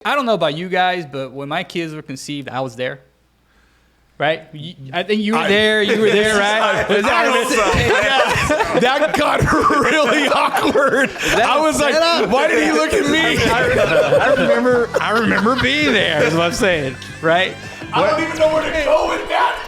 I don't know about you guys, but when my kids were conceived, I was there. Right? I think you were there. You were there, right? That got really awkward. I was like, why did he look at me? I remember being there, is what I'm saying. Right? I don't even know where to go with that.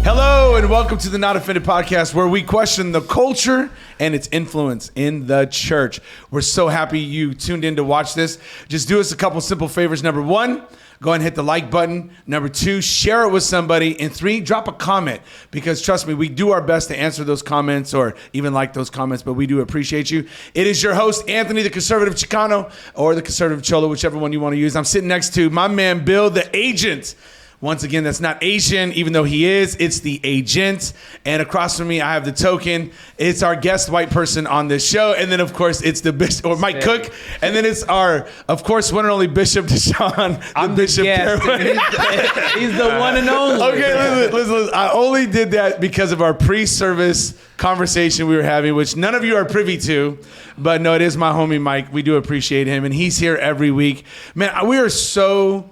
Hello and welcome to the Not Offended podcast, where we question the culture and its influence in the church. We're so happy you tuned in to watch this. Just do us a couple simple favors. Number one, go ahead and hit the like button. Number two, share it with somebody. And three, drop a comment, because trust me, we do our best to answer those comments or even like those comments, but we do appreciate you. It is your host, Anthony, the Conservative Chicano, or the Conservative Cholo, whichever one you want to use. I'm sitting next to my man, Bill, the agent. Once again, that's not Asian, even though he is. It's the agent. And across from me, I have the token. It's our guest white person on this show. And then, of course, it's the bishop, or Mike Cook. And then it's our, of course, one and only Bishop Deshaun. I'm the Bishop. He's the one and only. Okay, listen. I only did that because of our pre-service conversation we were having, which none of you are privy to. But no, it is my homie, Mike. We do appreciate him. And he's here every week. Man, we are so...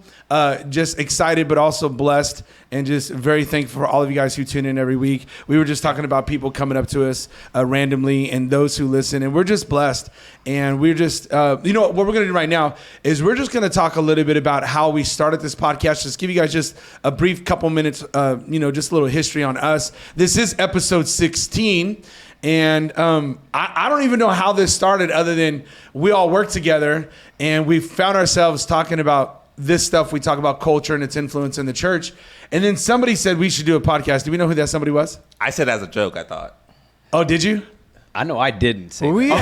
just excited, but also blessed, and just very thankful for all of you guys who tune in every week. We were just talking about people coming up to us randomly, and those who listen, and we're just blessed. And we're just, what we're going to do right now is we're just going to talk a little bit about how we started this podcast. Just give you guys just a brief couple minutes, just a little history on us. This is episode 16. And I don't even know how this started, other than we all work together, and we found ourselves talking about this stuff. We talk about culture and its influence in the church. And then somebody said we should do a podcast. Do we know who that somebody was? I said as a joke, I thought. Oh, did you? I know I didn't say Okay, yeah.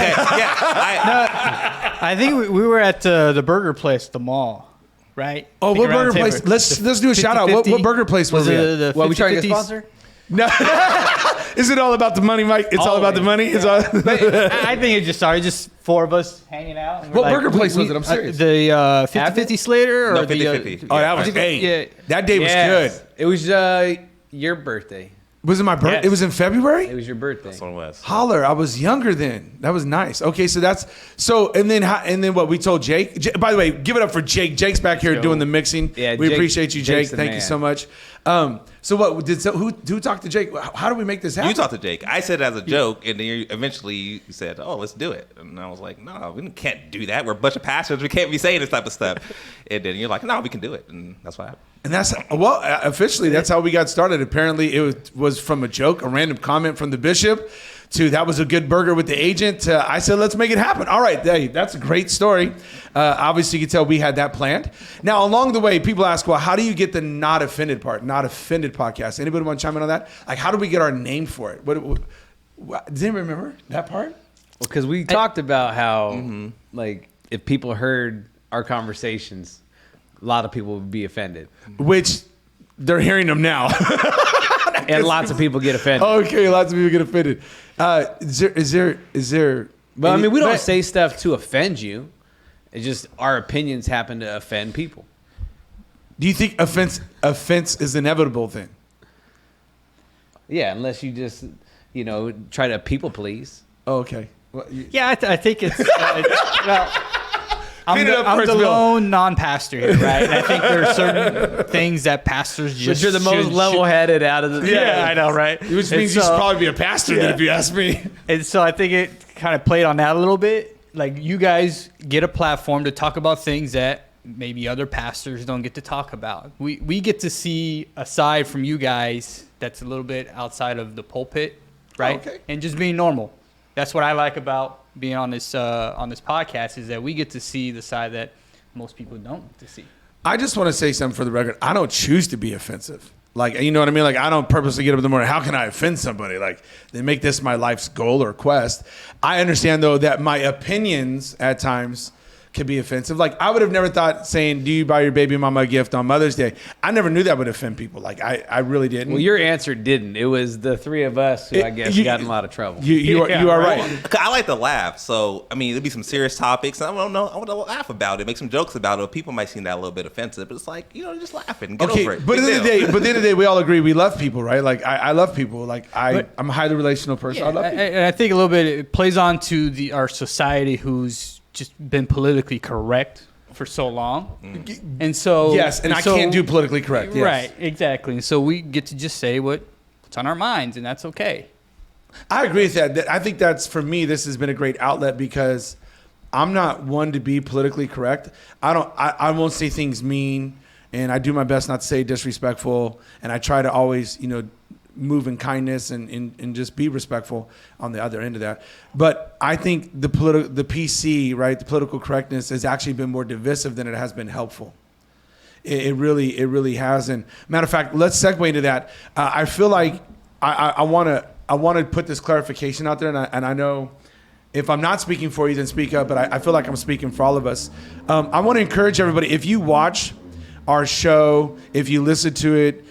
I think we were at the burger place at the mall, right? Oh, what burger place? Let's do a shout out. What burger place was it? What, we trying to get a sponsor? No. Is it all about the money, Mike? It's all about the money? Yeah. I think it just started, just four of us hanging out. What burger place was it? I'm serious. The 50-50 Slater? No, 50-50. Oh, that was that day was good. It was your birthday. Was it my birthday? Yes. It was in February? It was your birthday. That's what it was. Holler, I was younger then. That was nice. Okay, so and then what we told Jake. By the way, give it up for Jake. Jake's back here doing the mixing. Yeah, we appreciate you, Jake. Jake's Thank you so much. So who talked to Jake? How do we make this happen? You talked to Jake. I said it as a joke, and then you said, "Oh, let's do it." And I was like, "No, we can't do that. We're a bunch of pastors. We can't be saying this type of stuff." And then you're like, "No, we can do it," and that's what happened. And officially, that's how we got started. Apparently, it was from a joke, a random comment from the bishop, to that was a good burger with the agent. I said, let's make it happen. All right, hey, that's a great story. Obviously, you can tell we had that planned. Now, along the way, people ask, well, how do you get the Not Offended part? Not Offended podcast. Anybody want to chime in on that? Like, how do we get our name for it? Does anybody remember that part? Well, because we talked about how, like, if people heard our conversations, a lot of people would be offended. Which they're hearing them now. And lots of people get offended. Okay, lots of people get offended. Is there? But I mean, we don't say stuff to offend you. It's just our opinions happen to offend people. Do you think offense is an inevitable thing? Yeah, unless you just, try to people please. Oh, okay. Well, yeah, I think it's I'm the lone non-pastor here, right? And I think there are certain things that pastors just. But you're the most level-headed out of the. Yeah, I know, right? Which means you should probably be a pastor, then, if you ask me. And so I think it kind of played on that a little bit. Like, you guys get a platform to talk about things that maybe other pastors don't get to talk about. We get to see a side from you guys that's a little bit outside of the pulpit, right? Okay. And just being normal. That's what I like about being on this podcast, is that we get to see the side that most people don't get to see. I just want to say something for the record. I don't choose to be offensive. Like, you know what I mean? Like, I don't purposely get up in the morning. How can I offend somebody? Like, they make this my life's goal or quest. I understand, though, that my opinions at times can be offensive. Like, I would have never thought saying, do you buy your baby mama a gift on Mother's Day? I never knew that would offend people. Like, I really didn't. Well, your answer didn't. It was the three of us who I guess got in a lot of trouble. You are right. I like to laugh, so I mean, there'd be some serious topics. I don't know. I want to laugh about it, make some jokes about it. People might seem that a little bit offensive, but it's like, just laughing, get over it. But at the end of the day, we all agree we love people, right? Like, I love people. Like, I'm a highly relational person. I love people. And I think a little bit it plays on to our society who's just been politically correct for so long. And so yes, and I can't do politically correct. Yes. Right, exactly. And so we get to just say what's on our minds, and that's okay. I agree with that. I think that's, for me, this has been a great outlet because I'm not one to be politically correct. I won't say things mean, and I do my best not to say disrespectful, and I try to always, move in kindness and just be respectful on the other end of that. But I think the PC, right, the political correctness has actually been more divisive than it has been helpful. It really has. And matter of fact, let's segue into that. I feel like I want to put this clarification out there, and I know if I'm not speaking for you, then speak up. But I feel like I'm speaking for all of us. I want to encourage everybody, if you watch our show, if you listen to it,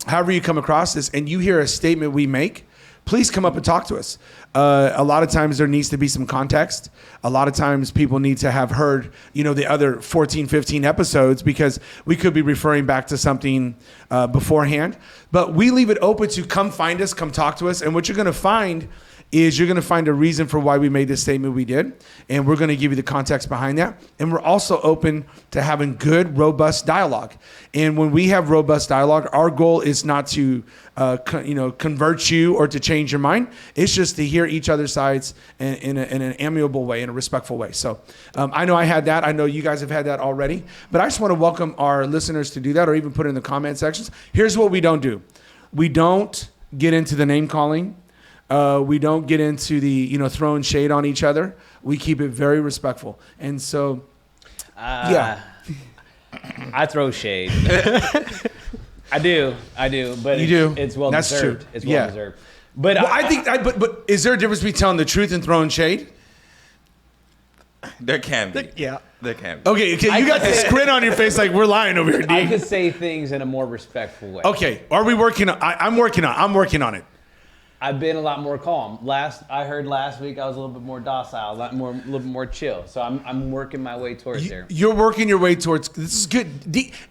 however you come across this, and you hear a statement we make, please come up and talk to us. A lot of times there needs to be some context. A lot of times people need to have heard, the other 14, 15 episodes, because we could be referring back to something beforehand. But we leave it open to come find us, come talk to us. And what you're going to find is you're going to find a reason for why we made this statement we did. And we're going to give you the context behind that. And we're also open to having good, robust dialogue. And when we have robust dialogue, our goal is not to convert you or to change your mind. It's just to hear each other's sides in an amiable way, in a respectful way. So I know I had that. I know you guys have had that already. But I just want to welcome our listeners to do that, or even put it in the comment sections. Here's what we don't do. We don't get into the name calling. We don't get into the, throwing shade on each other. We keep it very respectful. And so, yeah. I throw shade. I do. But you do. It's well That's deserved. true. It's well deserved. But I think. But is there a difference between telling the truth and throwing shade? There can be. Yeah. There can be. Okay. You got this grin on your face like we're lying over here, D. I could say things in a more respectful way. Okay. Are we working on? I'm working on it. I've been a lot more calm. I heard last week I was a little bit more docile, a little bit more chill. So I'm working my way towards there. You're working your way towards. This is good.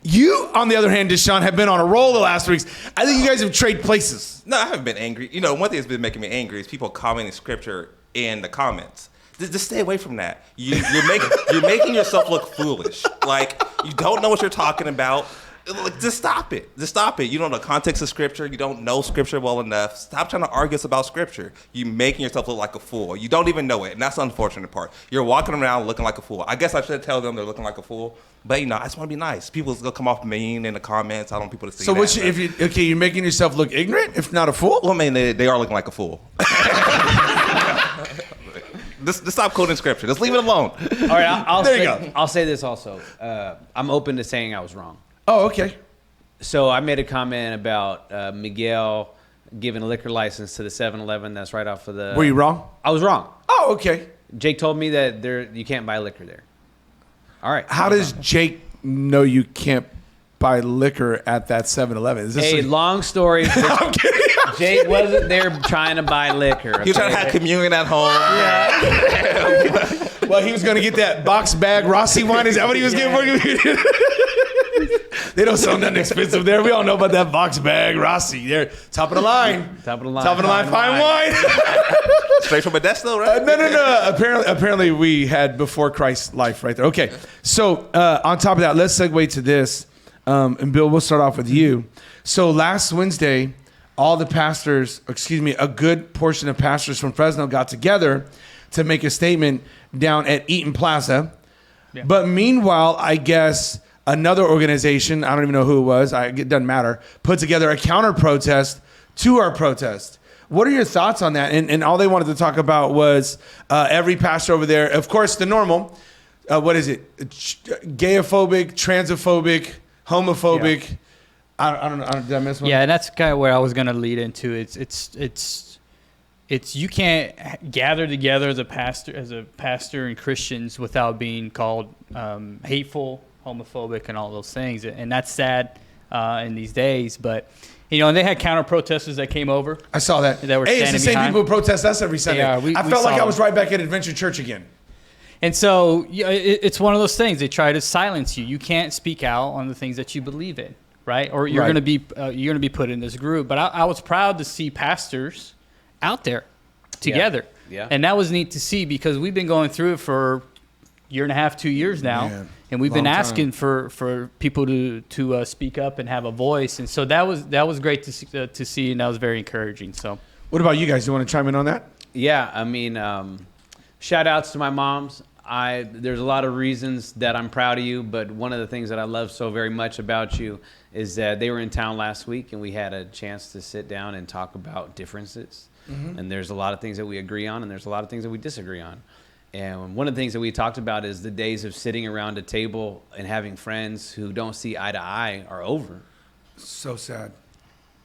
You, on the other hand, Deshaun, have been on a roll the last weeks. I think you guys have traded places. No, I haven't been angry. One thing that's been making me angry is people commenting scripture in the comments. Just stay away from that. You're making yourself look foolish. Like, you don't know what you're talking about. Like, just stop it. You don't know the context of scripture. You don't know scripture well enough. Stop trying to argue us about scripture. You're making yourself look like a fool. You don't even know it, and that's the unfortunate part. You're walking around looking like a fool. I guess I should tell them they're looking like a fool, but I just want to be nice. People's gonna come off mean in the comments. I don't want people to see. So you're making yourself look ignorant, if not a fool? Well, I mean, they are looking like a fool. Just stop quoting scripture. Just leave it alone. All right, there you go. I'll say this also. I'm open to saying I was wrong. Oh, okay. So I made a comment about Miguel giving a liquor license to the 7-Eleven that's right off of the... Were you wrong? I was wrong. Oh, okay. Jake told me that you can't buy liquor there. All right. How does Jake know you can't buy liquor at that 7-Eleven? Hey, long story. I'm kidding. Jake wasn't there trying to buy liquor. Okay? He was trying to have communion at home. Yeah. Well, he was going to get that box bag Rossi wine. Is that what he was getting for you? They don't sell nothing expensive there. We all know about that box bag Rossi. They're top of the line. Top of the line. Fine wine. Straight from Modesto, right? No. Apparently we had before Christ life right there. Okay. So on top of that, let's segue to this. And Bill, we'll start off with you. So last Wednesday, all the pastors, a good portion of pastors from Fresno got together to make a statement down at Eaton Plaza. Yeah. But meanwhile, I guess another organization, I don't even know who it was, it doesn't matter, put together a counter protest to our protest. What are your thoughts on that? And all they wanted to talk about was every pastor over there, of course, the normal, what is it? Gayophobic, transphobic, homophobic. Yeah. I don't know. Did I miss one? Yeah, and that's kind of where I was going to lead into. It's it's you can't gather together as a pastor and Christians without being called hateful, homophobic, and all those things, and that's sad in these days. But and they had counter protesters that came over. I saw that. That were hey, it's the same behind. people who protest us every Sunday. Yeah, I felt like I was right back at Adventure Church again. And so it's one of those things. They try to silence you. You can't speak out on the things that you believe in, right? Or you're going to be put in this group. But I was proud to see pastors out there together. Yeah. And that was neat to see because we've been going through it for a year and a half, 2 years now. Man, and we've been asking for people to speak up and have a voice. And so that was great to see, and that was very encouraging. So, what about you guys? You want to chime in on that? Yeah, I mean, shout outs to my moms. There's a lot of reasons that I'm proud of you, but one of the things that I love so very much about you is that they were in town last week and we had a chance to sit down and talk about differences. Mm-hmm. And there's a lot of things that we agree on and there's a lot of things that we disagree on. And one of the things that we talked about is the days of sitting around a table and having friends who don't see eye to eye are over. So sad.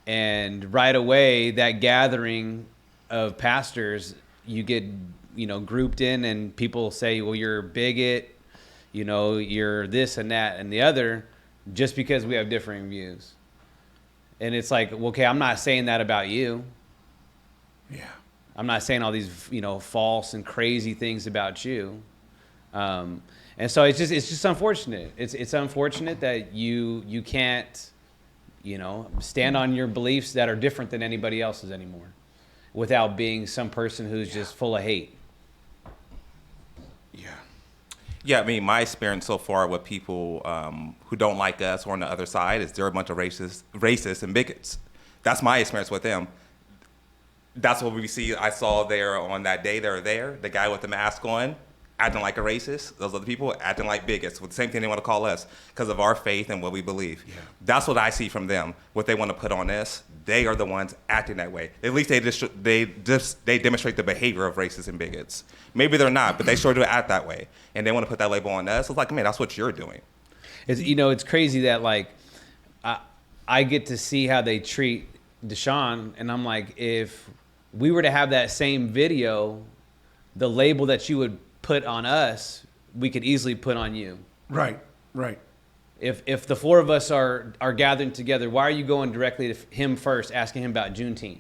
And right away, that gathering of pastors, you get grouped in and people say, well, you're a bigot, you're this and that and the other, just because we have differing views. And it's like, well, okay, I'm not saying that about you. Yeah. I'm not saying all these, false and crazy things about you. And so it's just unfortunate. It's unfortunate that you can't, stand on your beliefs that are different than anybody else's anymore without being some person who's just full of hate. Yeah, I mean, my experience so far with people who don't like us or on the other side is they're a bunch of racists and bigots. That's my experience with them. That's what we see. I saw there on that day they were there, the guy with the mask on, acting like a racist. Those other people acting like bigots with the same thing they want to call us because of our faith and what we believe. Yeah. That's what I see from them. What they want to put on us, they are the ones acting that way. At least they demonstrate the behavior of racists and bigots. Maybe they're not, but they sure do act that way. And they want to put that label on us. It's like, man, that's what you're doing. It's crazy that like I get to see how they treat Deshaun, and I'm like, if we were to have that same video, the label that you would put on us, we could easily put on you. Right. If the four of us are gathering together, why are you going directly to him first, asking him about Juneteenth?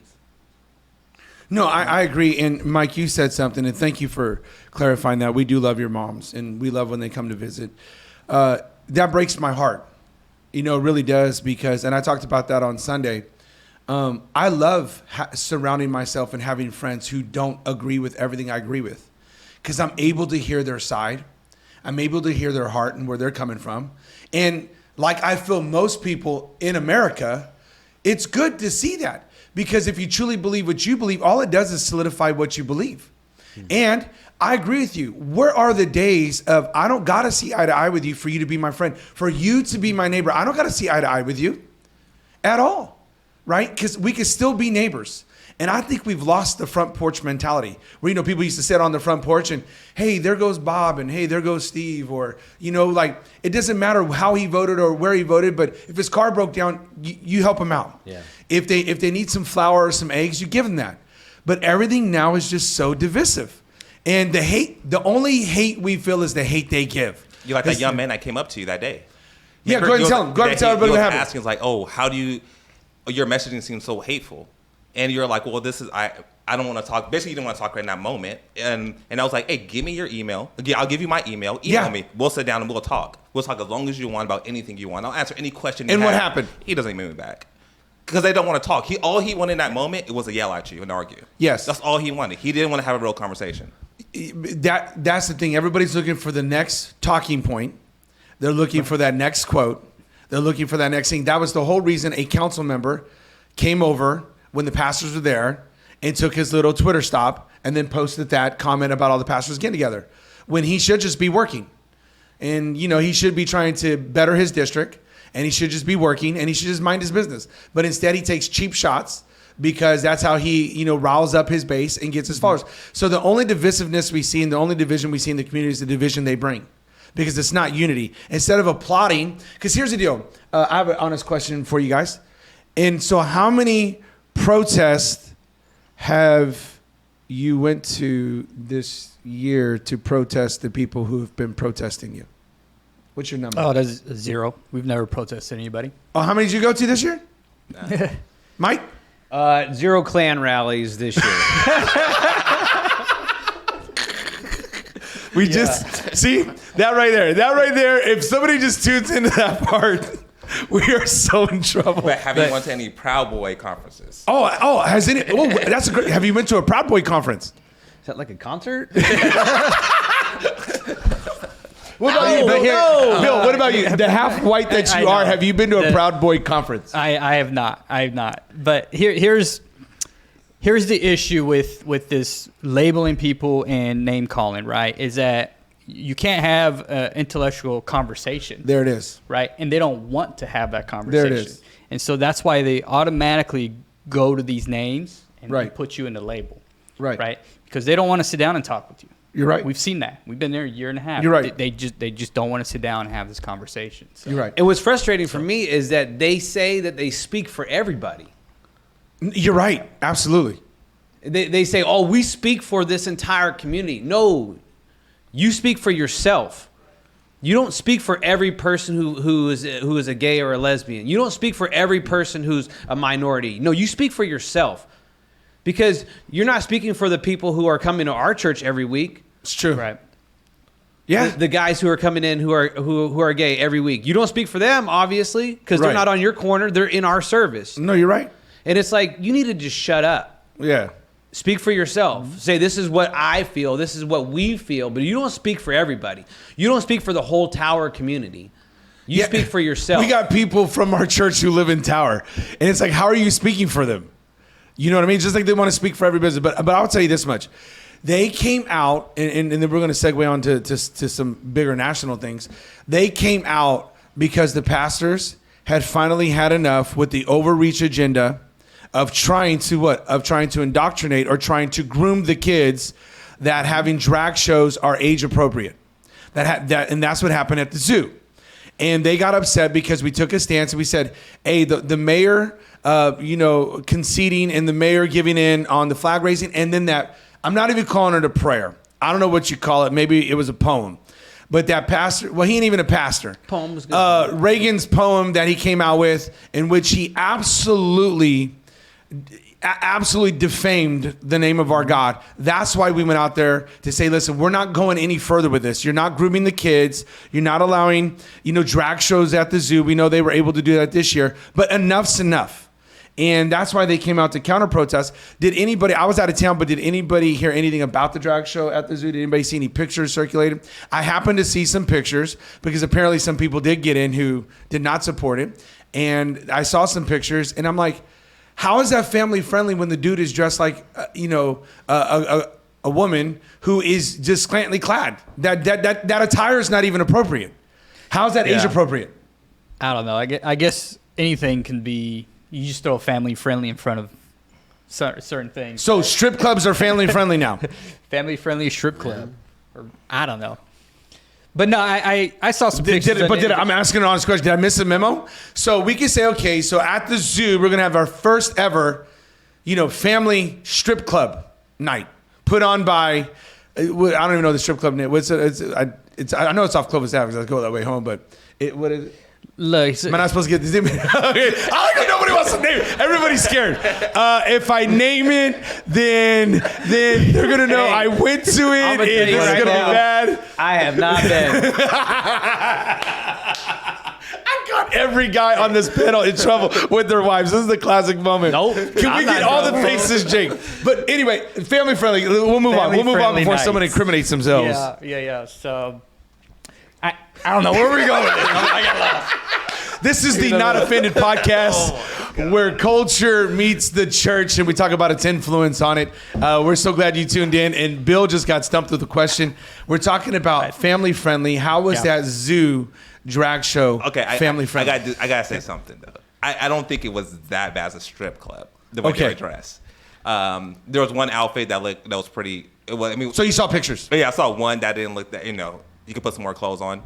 No, I agree. And Mike, you said something, and thank you for clarifying that. We do love your moms, and we love when they come to visit. That breaks my heart. It really does because, and I talked about that on Sunday. I love surrounding myself and having friends who don't agree with everything I agree with because I'm able to hear their side. I'm able to hear their heart and where they're coming from. And like I feel most people in America, it's good to see that because if you truly believe what you believe, all it does is solidify what you believe. Mm-hmm. And I agree with you. Where are the days of I don't got to see eye to eye with you for you to be my friend, for you to be my neighbor? I don't got to see eye to eye with you at all. Right? Because we could still be neighbors. And I think we've lost the front porch mentality where, people used to sit on the front porch and, hey, there goes Bob and hey, there goes Steve. Or, like it doesn't matter how he voted or where he voted, but if his car broke down, you help him out. Yeah. If they need some flour or some eggs, you give them that. But everything now is just so divisive. And the only hate we feel is the hate they give. You like that young man that came up to you that day. Yeah, go ahead and tell him. Go ahead and tell everybody what happened. Asking like, oh, how do you... your messaging seems so hateful. And you're like, well, I don't want to talk. Basically, you didn't want to talk right in that moment. And I was like, hey, give me your email. I'll give you my email. Email me. We'll sit down and we'll talk. We'll talk as long as you want about anything you want. I'll answer any question you have. And what happened? He doesn't email me back. Because they don't want to talk. All he wanted in that moment was to yell at you and argue. Yes. That's all he wanted. He didn't want to have a real conversation. That's the thing. Everybody's looking for the next talking point. They're looking for that next quote. They're looking for that next thing. That was the whole reason a council member came over when the pastors were there and took his little Twitter stop and then posted that comment about all the pastors getting together when he should just be working. And, he should be trying to better his district and he should just be working and he should just mind his business. But instead he takes cheap shots because that's how he, riles up his base and gets his followers. So the only divisiveness we see and the only division we see in the community is the division they bring. Because it's not unity. Instead of applauding, because here's the deal. I have an honest question for you guys. And so how many protests have you went to this year to protest the people who have been protesting you? What's your number? Oh, that's 0. We've never protested anybody. Oh, how many did you go to this year? Mike? 0 Klan rallies this year. We just see that right there. That right there. If somebody just tunes into that part, we are so in trouble. But have you went to any Proud Boy conferences? Oh, has any? Oh, that's a great. Have you been to a Proud Boy conference? Is that like a concert? What about you? Bill, what about you? The half white that you are, have you been to a Proud Boy conference? I have not. I have not. But here's the issue with this labeling people and name calling, right? Is that you can't have an intellectual conversation. There it is. Right? And they don't want to have that conversation. There it is. And so that's why they automatically go to these names and Right. put you in the label. Right. Right? Because they don't want to sit down and talk with you. You're right. We've seen that. We've been there a year and a half. You're right. They just don't want to sit down and have this conversation. So. You're right. And what's frustrating for me is that they say that they speak for everybody. You're right. Absolutely. They say, oh, we speak for this entire community. No, you speak for yourself. You don't speak for every person who is a gay or a lesbian. You don't speak for every person who's a minority. No, you speak for yourself. Because you're not speaking for the people who are coming to our church every week. It's true. Right. Yeah. The guys who are coming in who are gay every week. You don't speak for them, obviously, because Right. they're not on your corner. They're in our service. No, you're right. And it's like, you need to just shut up. Yeah. Speak for yourself. Say, this is what I feel. This is what we feel. But you don't speak for everybody. You don't speak for the whole Tower community. You Yeah. speak for yourself. We got people from our church who live in Tower. And it's like, how are you speaking for them? You know what I mean? Just like they want to speak for every business. But I'll tell you this much. They came out, and then we're going to segue on to some bigger national things. They came out because the pastors had finally had enough with the overreach agenda of trying to what? Of trying to indoctrinate or trying to groom the kids that having drag shows are age appropriate. And that's what happened at the zoo. And they got upset because we took a stance and we said, hey, the mayor, conceding and the mayor giving in on the flag raising. And then that, I'm not even calling it a prayer. I don't know what you call it. Maybe it was a poem. But that pastor, well, he ain't even a pastor. Poem was good. Reagan's poem that he came out with, in which he absolutely defamed the name of our God. That's why we went out there to say, listen, we're not going any further with this. You're not grooming the kids. You're not allowing, drag shows at the zoo. We know they were able to do that this year, but enough's enough. And that's why they came out to counter protest. I was out of town, but did anybody hear anything about the drag show at the zoo? Did anybody see any pictures circulated? I happened to see some pictures because apparently some people did get in who did not support it. And I saw some pictures and I'm like, how is that family friendly when the dude is dressed like, a woman who is just scantily clad? That attire is not even appropriate. How is that age appropriate? I don't know. I guess anything can be. You just throw family friendly in front of certain things. So strip clubs are family friendly now. Family friendly strip club, or I don't know. But no, I saw some pictures. I'm asking an honest question. Did I miss a memo? So we can say, okay, so at the zoo, we're going to have our first ever, family strip club night put on by, I don't even know the strip club name. I know it's off Clovis Ave because I go that way home, but what is it? Look, Am I not supposed to get this name? Okay. I don't know, nobody wants to name it. Everybody's scared. If I name it, then they're going to know I went to it. And this is going to be bad. I have not been. I've got every guy on this panel in trouble with their wives. This is the classic moment. Nope. Can we get all the faces, Jake? But anyway, family friendly. We'll move on. We'll move on before someone incriminates themselves. Yeah. So I don't know where we're going with this. I got lost. This is the Not Offended podcast where culture meets the church and we talk about its influence on it. We're so glad you tuned in. And Bill just got stumped with a question. We're talking about family friendly. How was that zoo drag show family friendly? I gotta say something though. I don't think it was that bad as a strip club. The way they were dressed. There was one outfit that was pretty. So you saw pictures? Yeah, I saw one that didn't look that. You could put some more clothes on.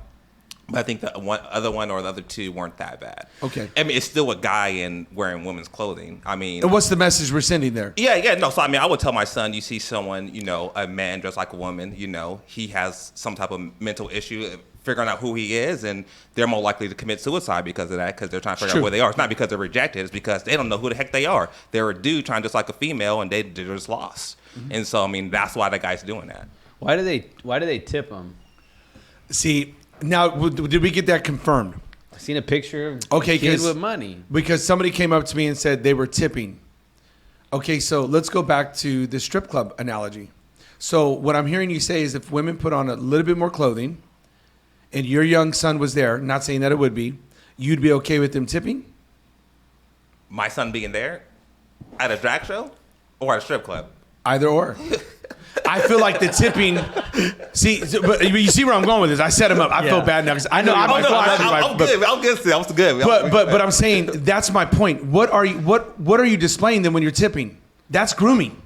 But I think the other one or the other two weren't that bad. Okay. I mean, it's still a guy wearing women's clothing. I mean, And what's the message we're sending there? yeah. No, so I mean, I would tell my son, you see someone, a man dressed like a woman, he has some type of mental issue, figuring out who he is, and they're more likely to commit suicide because of that, because they're trying to figure out where they are. It's not because they're rejected, it's because they don't know who the heck they are. They're a dude trying just like a female, and they're just lost. Mm-hmm. And so, I mean, that's why the guy's doing that. Why do they tip them? See, now, did we get that confirmed? I seen a picture of a kid with money. Because somebody came up to me and said they were tipping. Okay, so let's go back to the strip club analogy. So what I'm hearing you say is if women put on a little bit more clothing and your young son was there, not saying that it would be, you'd be okay with them tipping? My son being there at a drag show or at a strip club? Either or. I feel like the tipping. But you see where I'm going with this. I set him up. I feel bad now because I know I'm good. I'm good. But I'm saying that's my point. What are you displaying then when you're tipping? That's grooming.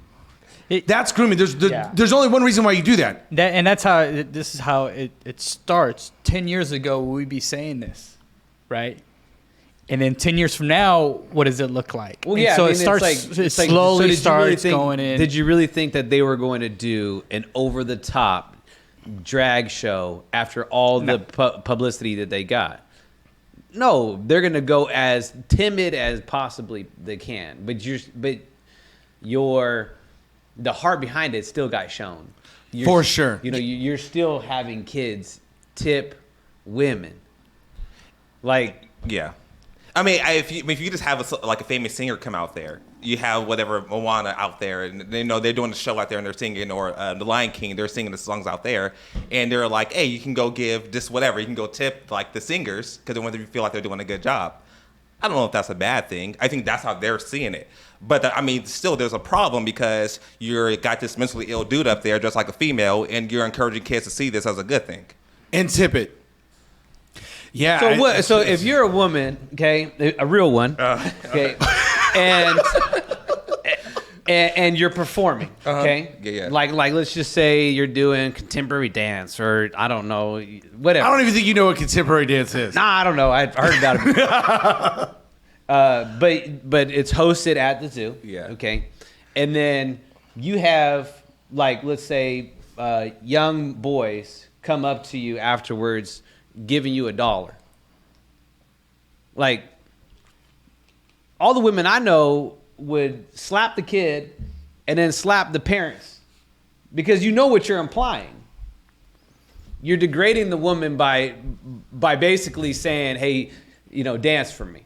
That's grooming. There's only one reason why you do that. That's how this is how it starts. 10 years ago, we'd be saying this, right? And then 10 years from now, what does it look like? Well, yeah. So it slowly starts going in. Did you really think that they were going to do an over-the-top drag show after all the publicity that they got? No, they're going to go as timid as possibly they can. But the heart behind it still got shown. For sure. You're still having kids tip women. Yeah. I mean, if you just have a famous singer come out there, you have whatever Moana out there, and they're doing a show out there and they're singing, or The Lion King, they're singing the songs out there, and they're like, hey, you can go give this whatever, you can go tip the singers because they want to feel like they're doing a good job. I don't know if that's a bad thing. I think that's how they're seeing it. But still, there's a problem because you got this mentally ill dude up there dressed like a female, and you're encouraging kids to see this as a good thing. And tip it. Yeah. So if you're a woman, okay, a real one, okay, and you're performing, okay, yeah. like let's just say you're doing contemporary dance, or I don't know, whatever. I don't even think you know what contemporary dance is. Nah, I don't know. I've heard about it. But it's hosted at the zoo. Yeah. Okay, and then you have let's say young boys come up to you afterwards, giving you $1. All the women I know would slap the kid and then slap the parents because you know what you're implying. You're degrading the woman by basically saying, hey, dance for me.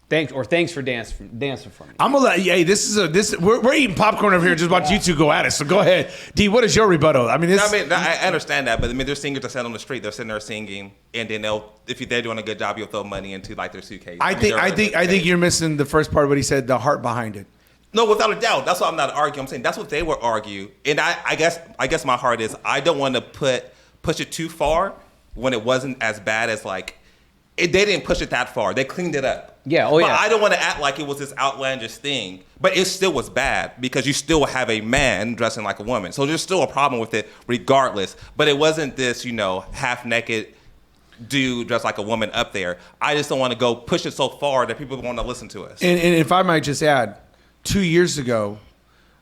Thanks for dancing for me. I'm gonna let. Hey, we're eating popcorn over here. Just watch you two go at it. So go ahead, D. What is your rebuttal? I understand that, but there's singers that sit on the street. They're sitting there singing, and then if they're doing a good job, you'll throw money into their suitcase. I think you're missing the first part of what he said. The heart behind it. No, without a doubt. That's why I'm not arguing. I'm saying that's what they would argue, and I guess my heart is I don't want to push it too far when it wasn't as bad as they didn't push it that far. They cleaned it up. Yeah, but I don't want to act like it was this outlandish thing. But it still was bad because you still have a man dressing like a woman. So there's still a problem with it regardless. But it wasn't this, half-naked dude dressed like a woman up there. I just don't want to go push it so far that people want to listen to us. And if I might just add, 2 years ago,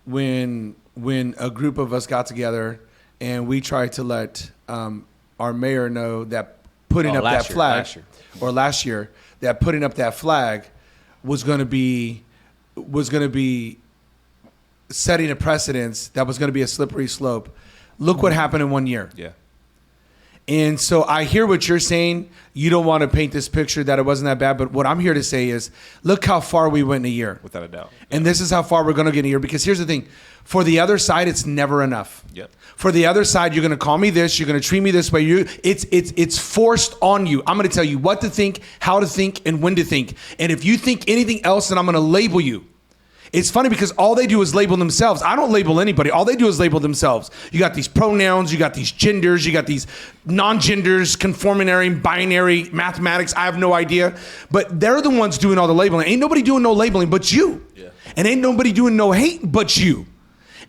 when a group of us got together and we tried to let our mayor know that putting up that flag, or last year, that putting up that flag was going to be setting a precedence that was going to be a slippery slope. Look what happened in 1 year. Yeah. And so I hear what you're saying. You don't want to paint this picture that it wasn't that bad, but what I'm here to say is, look how far we went in a year. Without a doubt. And this is how far we're going to get in a year. Because here's the thing. For the other side, it's never enough. Yep. For the other side, you're going to call me this. You're going to treat me this way. It's forced on you. I'm going to tell you what to think, how to think, and when to think. And if you think anything else, then I'm going to label you. It's funny because all they do is label themselves. I don't label anybody. All they do is label themselves. You got these pronouns. You got these genders. You got these non-genders, conformary, binary, mathematics. I have no idea. But they're the ones doing all the labeling. Ain't nobody doing no labeling but you. Yeah. And ain't nobody doing no hate but you.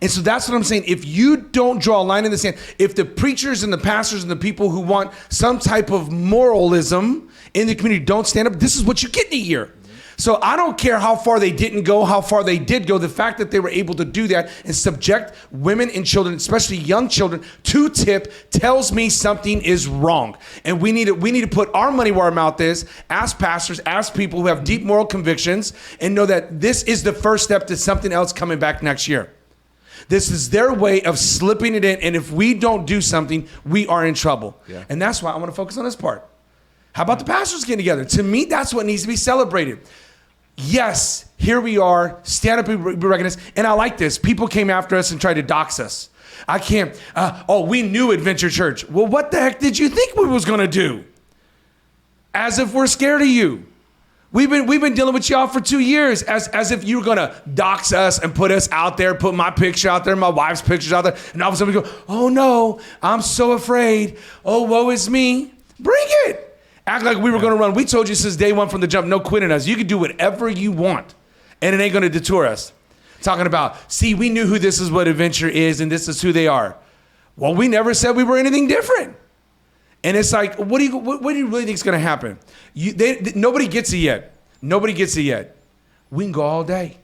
And so that's what I'm saying. If you don't draw a line in the sand, if the preachers and the pastors and the people who want some type of moralism in the community don't stand up, this is what you get in a year. So I don't care how far they didn't go, how far they did go. The fact that they were able to do that and subject women and children, especially young children, to tip tells me something is wrong. And we need to put our money where our mouth is, as pastors, as people who have deep moral convictions, and know that this is the first step to something else coming back next year. This is their way of slipping it in. And if we don't do something, we are in trouble. Yeah. And that's why I want to focus on this part. How about the pastors getting together? To me, that's what needs to be celebrated. Yes, here we are, stand up and be recognized. And I like this. People came after us and tried to dox us. I can't, we knew Adventure Church. Well, what the heck did you think we was going to do? As if we're scared of you. We've been dealing with y'all for 2 years as if you were going to dox us and put us out there, put my picture out there, my wife's pictures out there. And all of a sudden we go, oh no, I'm so afraid. Oh, woe is me. Bring it. Act like we were going to run. We told you since day one from the jump, no quitting us. You can do whatever you want, and it ain't going to detour us. Talking about, see, we knew who this is, what Adventure is, and this is who they are. Well, we never said we were anything different. And it's like, what do you really think is going to happen? Nobody gets it yet. Nobody gets it yet. We can go all day.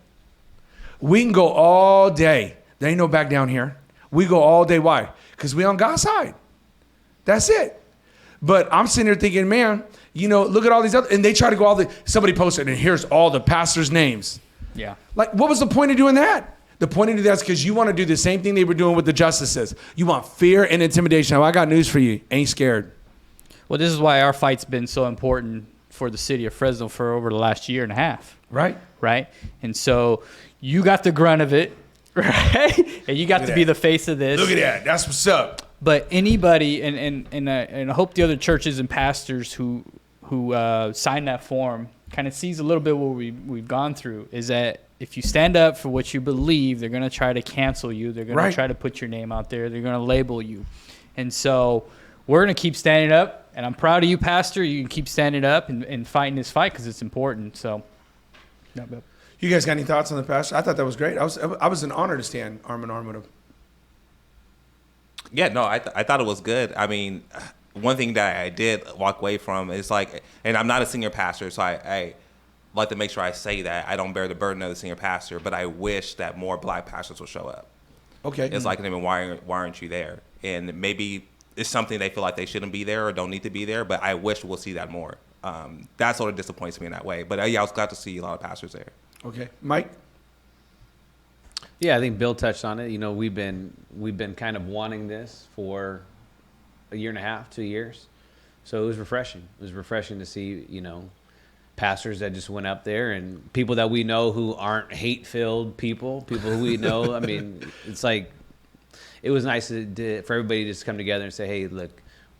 We can go all day. There ain't no back down here. We go all day. Why? Because we on God's side. That's it. But I'm sitting here thinking, man, look at all these other, and they try to go somebody posted, and here's all the pastors' names. Yeah. Like, what was the point of doing that? The point of doing that is because you want to do the same thing they were doing with the justices. You want fear and intimidation. Now, I got news for you. Ain't scared. Well, this is why our fight's been so important for the city of Fresno for over the last year and a half. Right. Right. And so you got the grunt of it, right? And you got to be the face of this. Look at that. That's what's up. But anybody, and I hope the other churches and pastors who sign that form kind of sees a little bit what we've gone through, is that if you stand up for what you believe, they're going to try to cancel you. They're going to try to put your name out there. They're going to label you. And so we're going to keep standing up. And I'm proud of you, Pastor. You can keep standing up and fighting this fight because it's important. So, you guys got any thoughts on the pastor? I thought that was great. I was an honor to stand arm in arm with him. Yeah, no, I thought it was good. I mean, one thing that I did walk away from is like, and I'm not a senior pastor, so I like to make sure I say that I don't bear the burden of the senior pastor, but I wish that more black pastors would show up. Okay. It's like, why aren't you there? And maybe it's something they feel like they shouldn't be there or don't need to be there, but I wish we'll see that more. That sort of disappoints me in that way. But I was glad to see a lot of pastors there. Okay. Mike? Yeah, I think Bill touched on it. We've been kind of wanting this for a year and a half, 2 years. So it was refreshing. It was refreshing to see, pastors that just went up there and people that we know who aren't hate-filled people who we know. I mean, it's like, it was nice for everybody to just come together and say, hey, look,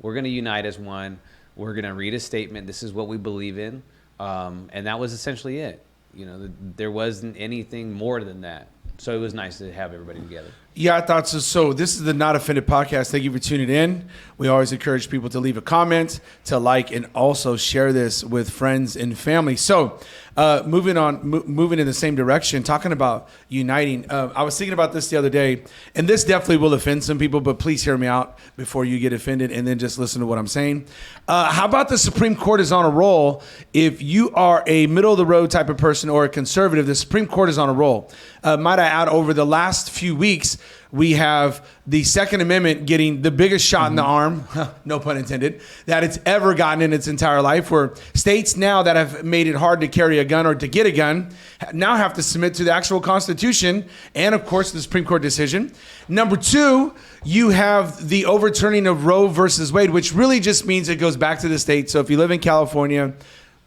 we're going to unite as one. We're going to read a statement. This is what we believe in. And that was essentially it. There wasn't anything more than that. So it was nice to have everybody together. Yeah, I thought so. So this is the Not Offended podcast. Thank you for tuning in. We always encourage people to leave a comment, to like, and also share this with friends and family. So moving in the same direction, talking about uniting. I was thinking about this the other day, and this definitely will offend some people, but please hear me out before you get offended and then just listen to what I'm saying. How about the Supreme Court is on a roll? If you are a middle-of-the-road type of person or a conservative, the Supreme Court is on a roll. Might I add, over the last few weeks, we have the Second Amendment getting the biggest shot in the arm, no pun intended, that it's ever gotten in its entire life, where states now that have made it hard to carry a gun or to get a gun now have to submit to the actual Constitution and, of course, the Supreme Court decision. Number two, you have the overturning of Roe versus Wade, which really just means it goes back to the state. So if you live in California,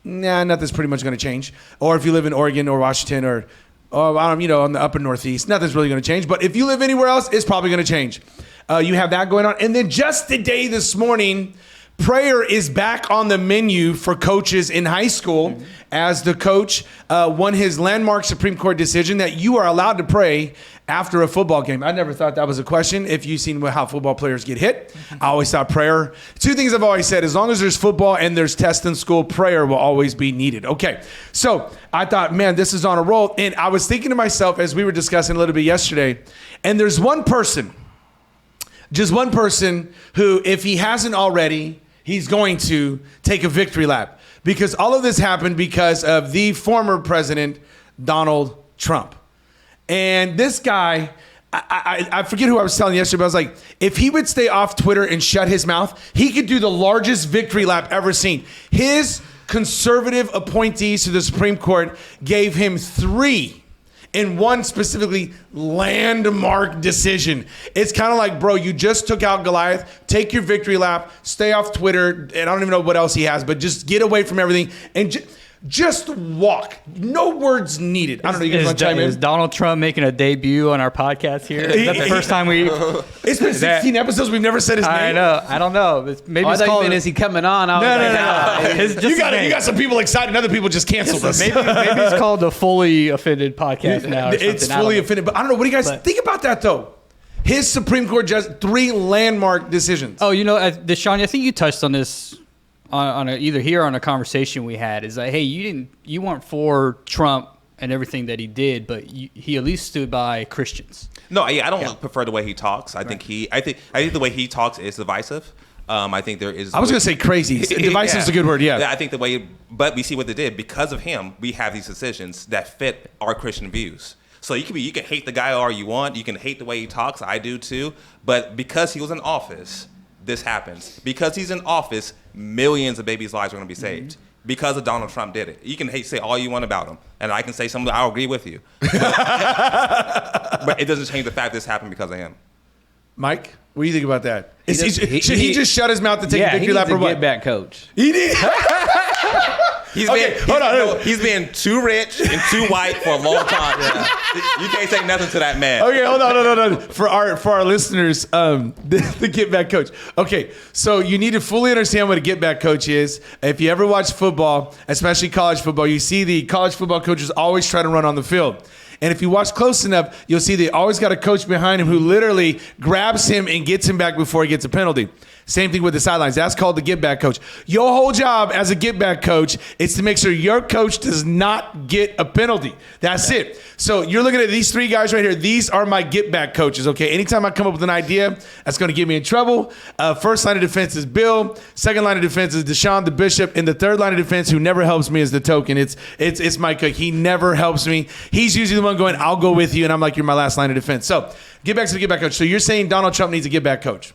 nothing's pretty much going to change. Or if you live in Oregon or Washington or on the upper Northeast, nothing's really going to change. But if you live anywhere else, it's probably going to change. You have that going on. And then just today, this morning, prayer is back on the menu for coaches in high school as the coach won his landmark Supreme Court decision that you are allowed to pray after a football game. I never thought that was a question. If you've seen how football players get hit, I always thought prayer. Two things I've always said, as long as there's football and there's tests in school, prayer will always be needed. Okay, so I thought, man, this is on a roll. And I was thinking to myself as we were discussing a little bit yesterday, and there's one person, just one person who, if he hasn't already, he's going to take a victory lap. Because all of this happened because of the former president, Donald Trump. And this guy, I forget who I was telling yesterday, but I was like, if he would stay off Twitter and shut his mouth, he could do the largest victory lap ever seen. His conservative appointees to the Supreme Court gave him 3 in one specifically landmark decision. It's kind of like, bro, you just took out Goliath. Take your victory lap. Stay off Twitter. And I don't even know what else he has, but just get away from everything and just walk. No words needed. I don't know. You guys want to chime in? Is Donald Trump making a debut on our podcast here? Is that the first time we? It's been 16 episodes. We've never said his name. I know. I don't know. Maybe it's called. Is he coming on? No. You got some people excited, and other people just canceled us. Maybe it's called the Fully Offended Podcast now. Or it's Fully Offended, but I don't know. What do you guys think about that though? His Supreme Court judge, 3 landmark decisions. Oh, Deshaun, I think you touched on this. On either here or on a conversation we had, is like, hey, you weren't for Trump and everything that he did, but he at least stood by Christians. No, I don't prefer the way he talks. I think the way he talks is divisive. I think there is. I was going to say crazy. Divisive is a good word. Yeah. I think but we see what they did because of him. We have these decisions that fit our Christian views. So you can hate the guy all you want. You can hate the way he talks. I do too. But because he was in office, this happens. Because he's in office, millions of babies' lives are going to be saved. Mm-hmm. Because of Donald Trump did it. You can say all you want about him, and I can say something I'll agree with you. But it doesn't change the fact this happened because of him. Mike, what do you think about that? Should he just shut his mouth to take a victory lap or what? Get back, coach. He did. He's been too rich and too white for a long time. Yeah. You can't say nothing to that man. Okay, hold on. For our listeners, the get back coach. Okay, so you need to fully understand what a get back coach is. If you ever watch football, especially college football, you see the college football coaches always try to run on the field. And if you watch close enough, you'll see they always got a coach behind him who literally grabs him and gets him back before he gets a penalty. Same thing with the sidelines. That's called the get back coach. Your whole job as a get back coach is to make sure your coach does not get a penalty. That's it. So you're looking at these 3 guys right here. These are my get back coaches. Okay. Anytime I come up with an idea that's going to get me in trouble, first line of defense is Bill. Second line of defense is Deshaun, the bishop, and the third line of defense, who never helps me, is the token. It's Mike Cook. He never helps me. He's usually the one going, I'll go with you, and I'm like, you're my last line of defense. So get back to the get back coach. So you're saying Donald Trump needs a get back coach?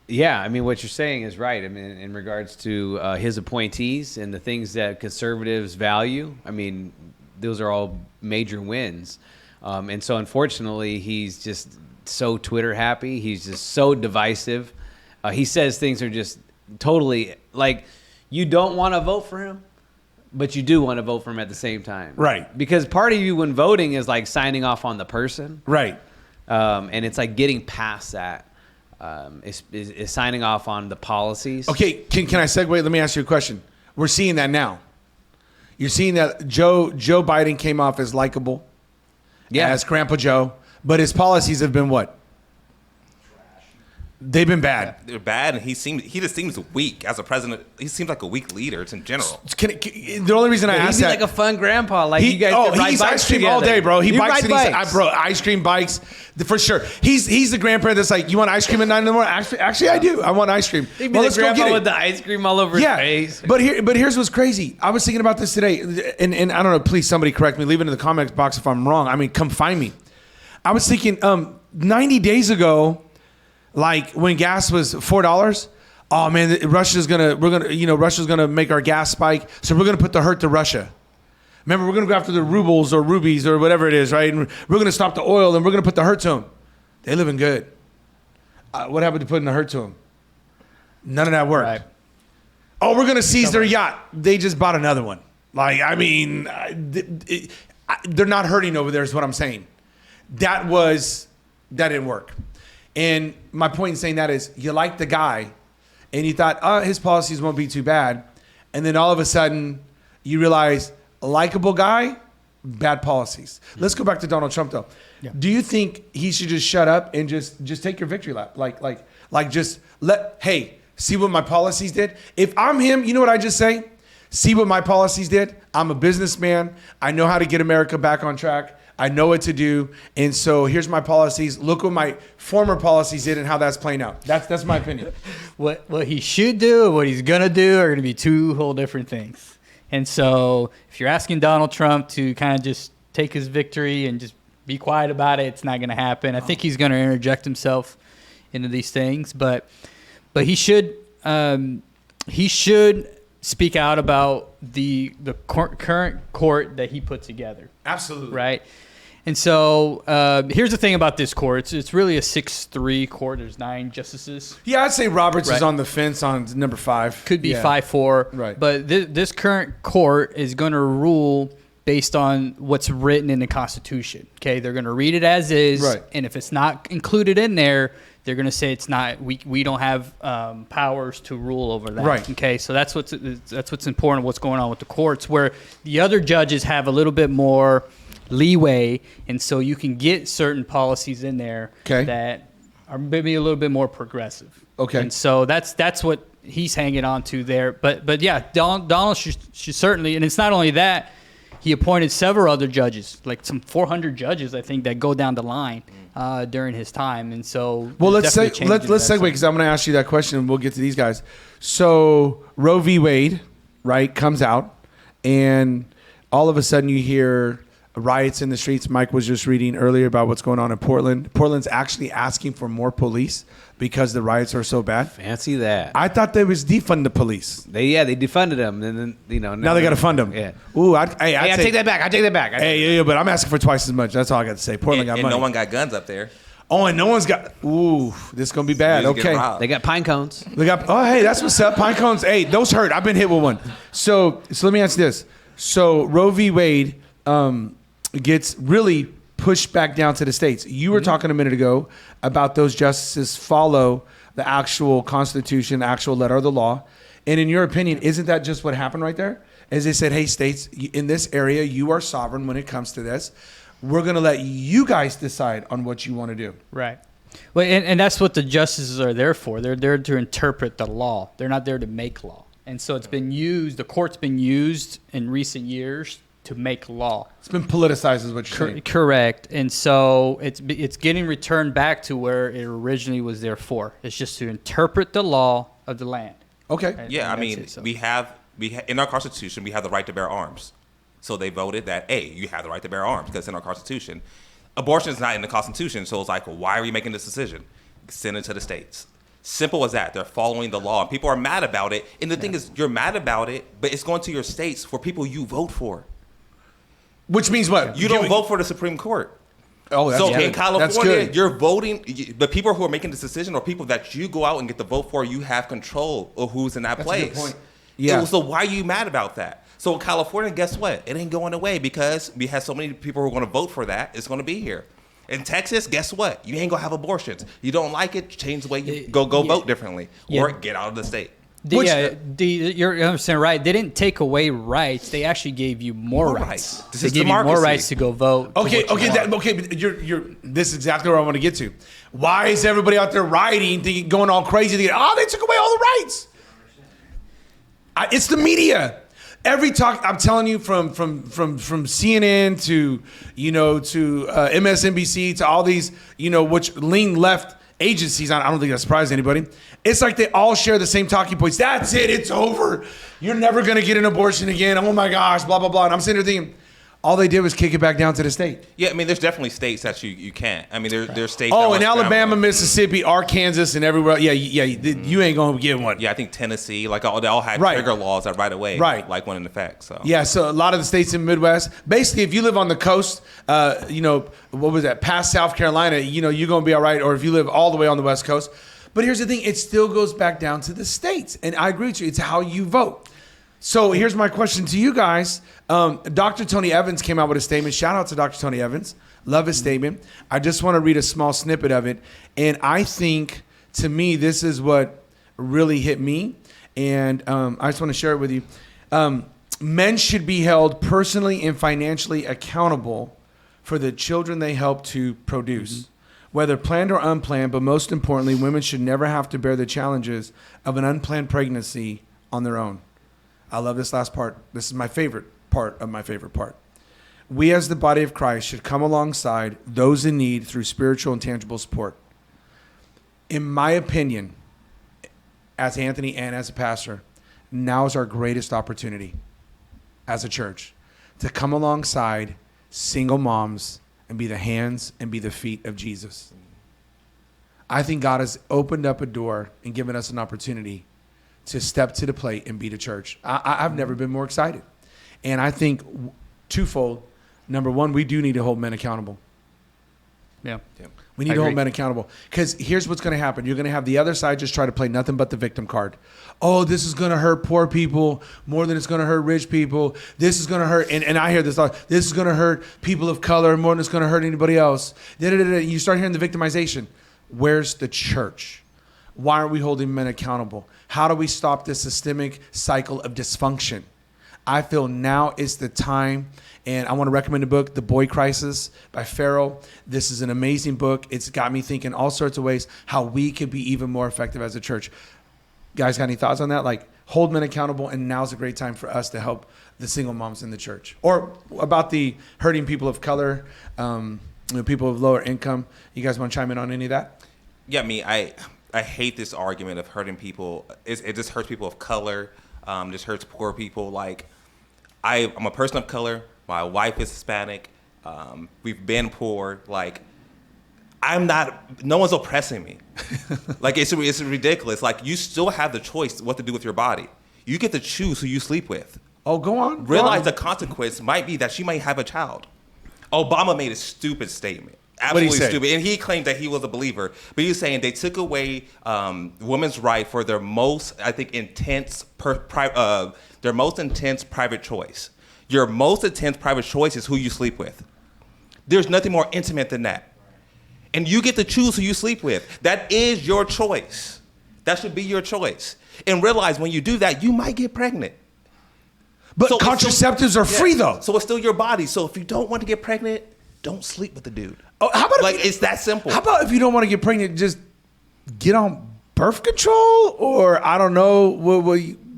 Yeah, I mean, what you're saying is right. I mean, in regards to his appointees and the things that conservatives value, I mean, those are all major wins. And so, unfortunately, he's just so Twitter happy. He's just so divisive. He says things are just totally like, you don't want to vote for him, but you do want to vote for him at the same time. Right. Because part of you when voting is like signing off on the person. Right. And it's like getting past that. Is signing off on the policies. Okay, can I segue? Let me ask you a question. We're seeing that now. You're seeing that Joe Biden came off as likable, as Grandpa Joe, but his policies have been what? They've been bad. They're bad, and he just seems weak as a president. He seems like a weak leader. It's in general. The only reason I asked that, he's like a fun grandpa. Like you guys ride he's bikes ice cream together. all day, bro. He bikes. Bro, ice cream bikes for sure. He's the grandparent that's like, you want ice cream at 9 in the morning? Actually, I do. I want ice cream. He'd be the grandpa with the ice cream all over his face. But here's what's crazy. I was thinking about this today, and I don't know. Please, somebody correct me. Leave it in the comments box if I'm wrong. I mean, come find me. I was thinking 90 days ago. Like when gas was $4, oh man, Russia's gonna make our gas spike, so we're gonna put the hurt to Russia. Remember, we're gonna go after the rubles or rubies or whatever it is, right? And we're gonna stop the oil and we're gonna put the hurt to them. They living good. What happened to putting the hurt to them? None of that worked. Right. Oh, we're gonna seize their yacht. They just bought another one. Like, I mean, they're not hurting over there, is what I'm saying. That didn't work. And my point in saying that is, you like the guy, and you thought, his policies won't be too bad. And then all of a sudden, you realize, a likable guy, bad policies. Let's go back to Donald Trump, though. Yeah. Do you think he should just shut up and just take your victory lap? Like just hey, see what my policies did? If I'm him, you know what I just say? See what my policies did? I'm a businessman. I know how to get America back on track. I know what to do. And so here's my policies. Look what my former policies did and how that's playing out. That's my opinion. What he should do and what he's going to do are going to be two whole different things. And so if you're asking Donald Trump to kind of just take his victory and just be quiet about it, it's not going to happen. I think he's going to interject himself into these things, but he should speak out about the current court that he put together. Absolutely. Right. And so here's the thing about this court. It's really a 6-3 court. There's 9 justices. Yeah, I'd say Roberts Right. is on the fence on number 5. Could be Yeah. 5-4. Right. But this current court is going to rule based on what's written in the Constitution. Okay, they're going to read it as is, Right. and if it's not included in there, they're going to say it's not. We don't have powers to rule over that. Right. Okay, so that's what's important. What's going on with the courts, where the other judges have a little bit more leeway, and so you can get certain policies in there Okay. that are maybe a little bit more progressive. Okay. And so that's what he's hanging on to there. But yeah, Donald should certainly, and it's not only that. He appointed several other judges, like some 400 judges, I think, that go down the line during his time. And so, Well, let's definitely segue because I'm going to ask you that question, and we'll get to these guys. So Roe v. Wade, right, comes out, and all of a sudden you hear riots in the streets. Mike was just reading earlier about what's going on in Portland. Portland's actually asking for more police because the riots are so bad. Fancy that. I thought they was defund the police. They defunded them, and then Now they got to fund them. Yeah. Ooh, I take that back. I take that back. Hey, yeah, but I'm asking for twice as much. That's all I got to say. Portland got and money. no one got guns up there. Oh, and no one's got. Ooh, this is gonna be bad. You just get Okay. robbed. They got pine cones. They got. Oh, hey, that's what's up. Pine cones. Hey, those hurt. I've been hit with one. So let me ask you this. So Roe v. Wade gets really pushed back down to the states. You were talking a minute ago about those justices follow the actual Constitution, the actual letter of the law. And in your opinion, isn't that just what happened right there? As they said, hey, states, in this area, you are sovereign when it comes to this. We're going to let you guys decide on what you want to do. Right. Well, and that's what the justices are there for. They're there to interpret the law. They're not there to make law. And so it's been used, the court's been used in recent years to make law. It's been politicized is what you're saying. Correct. And so it's getting returned back to where it originally was there for. It's just to interpret the law of the land. Okay. Yeah, I And mean, that's it, so. we have in our Constitution, we have the right to bear arms. So they voted that, hey, you have the right to bear arms because it's in our Constitution. Abortion is not in the Constitution, so it's like, well, why are you making this decision? Send it to the states. Simple as that. They're following the law, and people are mad about it. And the thing is, you're mad about it, but it's going to your states for people you vote for. Which means what? You don't vote for the Supreme Court. Oh, that's So good. in That's California, good. you're voting. The people who are making this decision are people that you go out and get the vote for. You have control of who's in that That's a good place. point. Yeah. So why are you mad about that? So in California, guess what? It ain't going away because we have so many people who are going to vote for that. It's going to be here. In Texas, guess what? You ain't going to have abortions. You don't like it, change the way you go vote differently. Or get out of the state. You're 100% right. They didn't take away rights. They actually gave you more rights. This They is gave you more democracy. rights to go vote. Okay, but you're. This is exactly where I want to get to. Why is everybody out there rioting, going all crazy? They took away all the rights. It's the media. Every talk I'm telling you, from CNN to MSNBC to all these which lean left agencies. I don't think that surprised anybody. It's like they all share the same talking points. That's it. It's over. You're never going to get an abortion again. Oh my gosh, blah blah blah. And I'm sitting there thinking, all they did was kick it back down to the state. Yeah, I mean, there's definitely states that you can't. I mean, there's states. Oh, that in are Alabama, scrambling. Mississippi, Arkansas, and everywhere. Yeah, you ain't gonna get one. Yeah, I think Tennessee, they all had Right. trigger laws that right away, Right. like went in effect. So Yeah, so a lot of the states in the Midwest, basically, if you live on the coast, what was that, past South Carolina, you're gonna be all right. Or if you live all the way on the West Coast. But here's the thing: it still goes back down to the states, and I agree with you. It's how you vote. So here's my question to you guys. Dr. Tony Evans came out with a statement. Shout out to Dr. Tony Evans. Love his statement. I just want to read a small snippet of it. And I think, to me, this is what really hit me, and I just want to share it with you. Men should be held personally and financially accountable for the children they help to produce, whether planned or unplanned, but most importantly, women should never have to bear the challenges of an unplanned pregnancy on their own. I love this last part. This is my favorite part of my favorite part. We as the body of Christ should come alongside those in need through spiritual and tangible support. In my opinion, as Anthony and as a pastor, now is our greatest opportunity as a church to come alongside single moms and be the hands and be the feet of Jesus. I think God has opened up a door and given us an opportunity to step to the plate and be the church. I've never been more excited. And I think twofold. Number one, we do need to hold men accountable. Yeah. We need to hold men accountable. Because here's what's going to happen. You're going to have the other side just try to play nothing but the victim card. Oh, this is going to hurt poor people more than it's going to hurt rich people. This is going to hurt, and I hear this a lot, this is going to hurt people of color more than it's going to hurt anybody else. You start hearing the victimization. Where's the church? Why aren't we holding men accountable? How do we stop this systemic cycle of dysfunction? I feel now is the time. And I want to recommend the book, The Boy Crisis by Farrell. This is an amazing book. It's got me thinking all sorts of ways how we could be even more effective as a church. Guys, got any thoughts on that? Like, hold men accountable, and now's a great time for us to help the single moms in the church. Or about the hurting people of color, people of lower income. You guys want to chime in on any of that? Yeah, I hate this argument of hurting people. It just hurts people of color. Just hurts poor people. Like, I'm a person of color. My wife is Hispanic. We've been poor. Like, no one's oppressing me. Like, it's ridiculous. Like, you still have the choice what to do with your body. You get to choose who you sleep with. Oh, go on. Realize the consequence might be that she might have a child. Obama made a stupid statement. Absolutely stupid. And he claimed that he was a believer. But he was saying they took away women's right for their most, I think, intense private choice. Your most intense private choice is who you sleep with. There's nothing more intimate than that. And you get to choose who you sleep with. That is your choice. That should be your choice. And realize when you do that, you might get pregnant. But so contraceptives are free, though. So it's still your body. So if you don't want to get pregnant, don't sleep with the dude. Oh, how about it's that simple. How about if you don't want to get pregnant, just get on birth control? Or I don't know.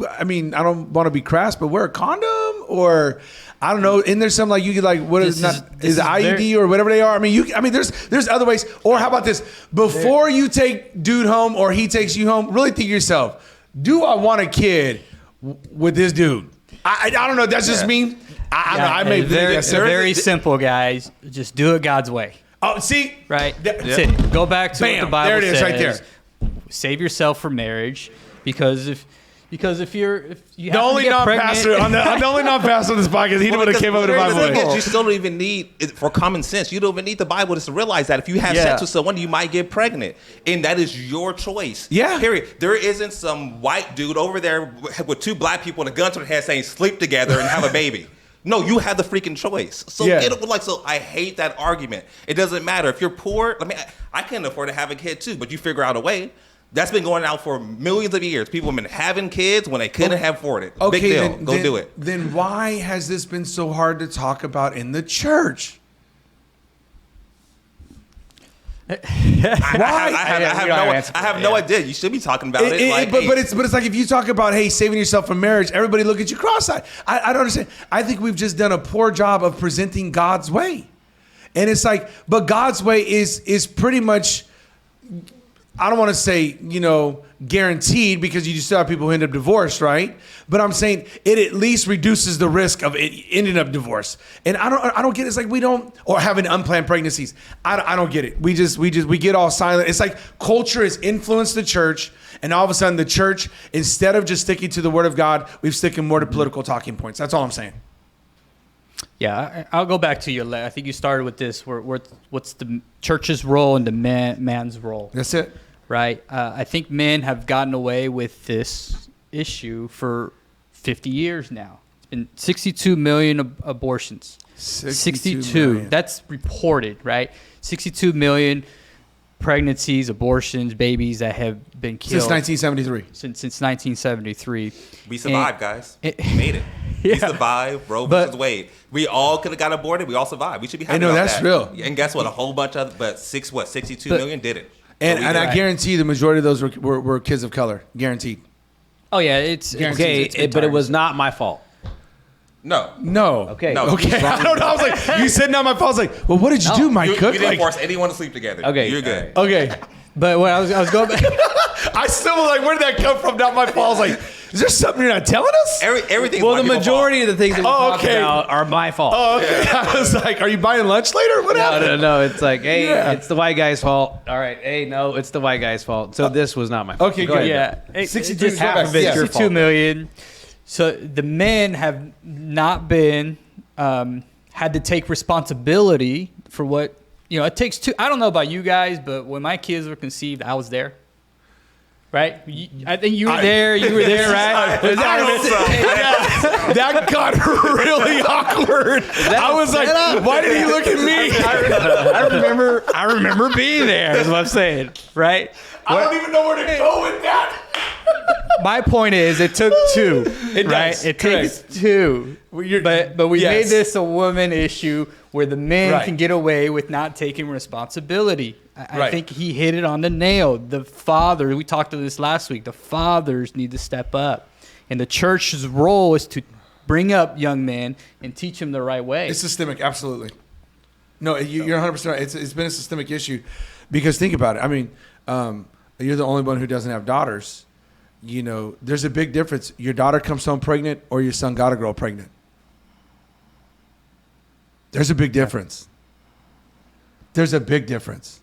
I don't want to be crass, but wear a condom? Or I don't know. And there's some like you could like what is IUD or whatever they are. There's other ways. Or how about this? Before you take dude home or he takes you home, really think to yourself, do I want a kid with this dude? I don't know. That's just me. I may very simple, guys. Just do it God's way. Oh, see, right? That's it. Go back to what the Bible there it is, says. right there. Save yourself for marriage, because if you the only non-pastor on this podcast, he would have came over to the Bible. You still don't even need it for common sense. You don't even need the Bible just to realize that if you have sex with someone, you might get pregnant, and that is your choice. Yeah. Period. There isn't some white dude over there with two black people and a gun to their head saying sleep together and have a baby. No, you have the freaking choice. So I hate that argument. It doesn't matter if you're poor. I can't afford to have a kid too, but you figure out a way. That's been going out for millions of years. People have been having kids when they couldn't afford it. Okay, big deal. Go do it. Then why has this been so hard to talk about in the church? I have no idea. You should be talking about it. But it's like if you talk about saving yourself for marriage, everybody look at you cross-eyed. I don't understand. I think we've just done a poor job of presenting God's way, and it's like, but God's way is pretty much. I don't want to say, guaranteed, because you still have people who end up divorced, right? But I'm saying it at least reduces the risk of it ending up divorce. And I don't get it. It's like we don't, or having unplanned pregnancies. I don't get it. We get all silent. It's like culture has influenced the church, and all of a sudden the church, instead of just sticking to the word of God, we've sticking more to political talking points. That's all I'm saying. Yeah, I'll go back to I think you started with this. What's the church's role and the man's role? That's it. Right. I think men have gotten away with this issue for 50 years now. It's been 62 million abortions. 62 million. That's reported, right? 62 million. pregnancies, abortions, babies that have been killed Since 1973. since 1973. We survived, And guys. it- We made it. We Yeah. survived Roe But- versus Wade. We all could have got aborted. We all survived. We should be happy know, about that's that. real. And guess what? A whole bunch of, but 62 But- million did it. And, So we and did I it. guarantee the majority of those were kids of color. Guaranteed. Oh yeah, it's Okay, it's good but it times. was not my fault. No. No. Okay. No. Okay. I don't know. I was like, you said not my fault. I was like, well, what did you do, Mike You Cook? didn't Like, force anyone to sleep together. Okay, You're good. all okay. But when I was going back, I still was like, where did that come from? Not my fault. I was like, is there something you're not telling us? Everything. Well, the majority of the things that we talk okay. about are my fault. Oh, okay. I was like, are you buying lunch later? What No, happened? no, no. It's like, hey, Yeah. it's the white guy's fault. All right. Hey, no, it's the white guy's fault. So this was not my fault. Okay, Go good. ahead. yeah, it- 62 just is half your of best. it, Yeah. 62 million. So the men have not been had to take responsibility for what it takes two. I don't know about you guys, but when my kids were conceived, I was there. Right? I think you were there. You were there, right? That got really awkward. I was like, why did he look at me? I remember being there. Is what I'm saying, right? I don't even know where to go with that. My point is, it took two. It right? does, It correct. takes two. But we yes. made this a woman issue where the men Right. can get away with not taking responsibility. I Right. think he hit it on the nail. The father, we talked to this last week. The fathers need to step up, and the church's role is to bring up young men and teach them the right way. It's systemic, absolutely. No, you're 100% right. It's been a systemic issue because think about it. I mean, you're the only one who doesn't have daughters. There's a big difference. Your daughter comes home pregnant or your son got a girl pregnant. There's a big difference. There's a big difference.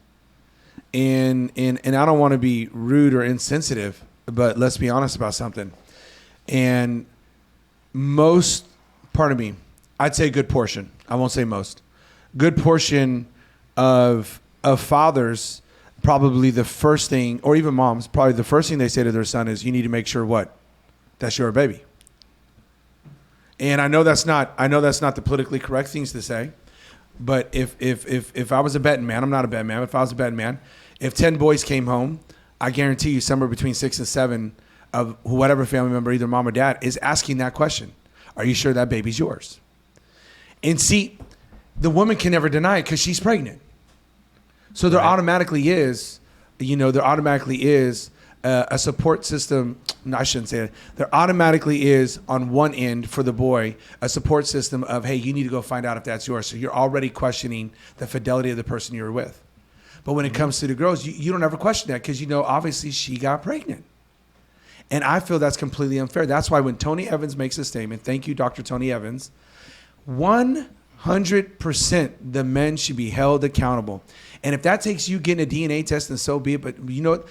And I don't want to be rude or insensitive, but let's be honest about something. And I'd say a good portion. I won't say most. Good portion of fathers, probably the first thing, or even moms, probably the first thing they say to their son is, you need to make sure what? That's your baby. And I know that's not the politically correct things to say, but if I was a betting man, I'm not a betting man, but if I was a betting man, if 10 boys came home, I guarantee you somewhere between 6 and 7 of whatever family member, either mom or dad, is asking that question. Are you sure that baby's yours? And see, the woman can never deny it because she's pregnant. So there automatically is a support system. No, I shouldn't say that. There automatically is on one end for the boy a support system of, hey, you need to go find out if that's yours. So you're already questioning the fidelity of the person you're with. But when it comes to the girls, you don't ever question that because obviously she got pregnant. And I feel that's completely unfair. That's why when Tony Evans makes a statement, thank you, Dr. Tony Evans, 100% the men should be held accountable. And if that takes you getting a DNA test, then so be it. But you know what?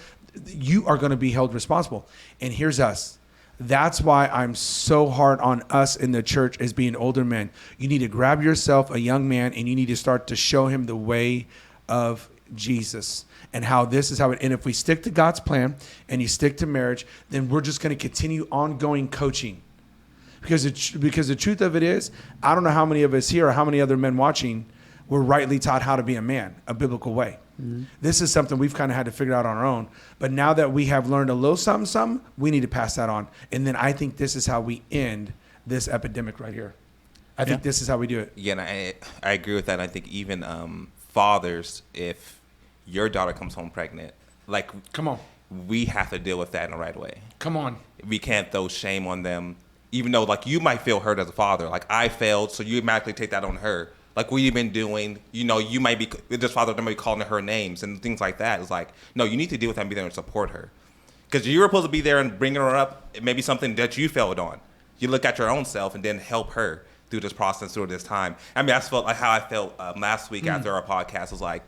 You are going to be held responsible. And here's us. That's why I'm so hard on us in the church as being older men. You need to grab yourself a young man and you need to start to show him the way of Jesus and how this is how it. And if we stick to God's plan and you stick to marriage, then we're just going to continue ongoing coaching. Because the truth of it is, I don't know how many of us here or how many other men watching were rightly taught how to be a man, a biblical way. Mm-hmm. This is something we've kind of had to figure out on our own. But now that we have learned a little something, we need to pass that on. And then I think this is how we end this epidemic right here. I think this is how we do it. Yeah, and I agree with that. And I think even fathers, if your daughter comes home pregnant, come on, we have to deal with that in the right way. Come on. We can't throw shame on them, even though you might feel hurt as a father. I failed, so you automatically take that on her. What you've been doing, you might be, this father might be calling her names and things like that. It's no, you need to deal with that and be there and support her. Because you were supposed to be there and bringing her up. It may be something that you failed on. You look at your own self and then help her through this process, through this time. I mean, I felt like how I felt last week after our podcast. Was I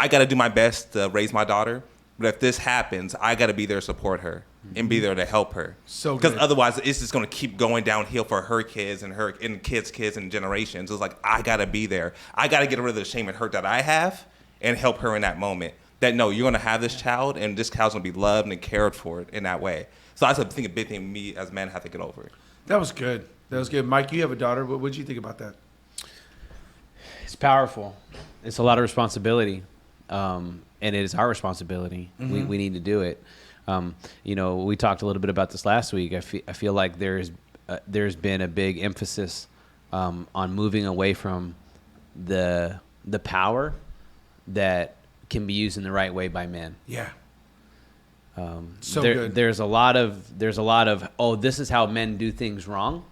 got to do my best to raise my daughter. But if this happens, I got to be there to support her and be there to help her. So because good. otherwise, it's just going to keep going downhill for her kids and kids and generations. It's I got to be there. I got to get rid of the shame and hurt that I have and help her in that moment. That no, you're going to have this child and this child's going to be loved and cared for in that way. So I think a big thing me as men have to get over. That was good. Mike, you have a daughter. What did you think about that? It's powerful. It's a lot of responsibility. and it is our responsibility. We need to do it. We talked a little bit about this last week. I feel like there's been a big emphasis on moving away from the power that can be used in the right way by men. Yeah. Good. There's a lot of this is how men do things wrong,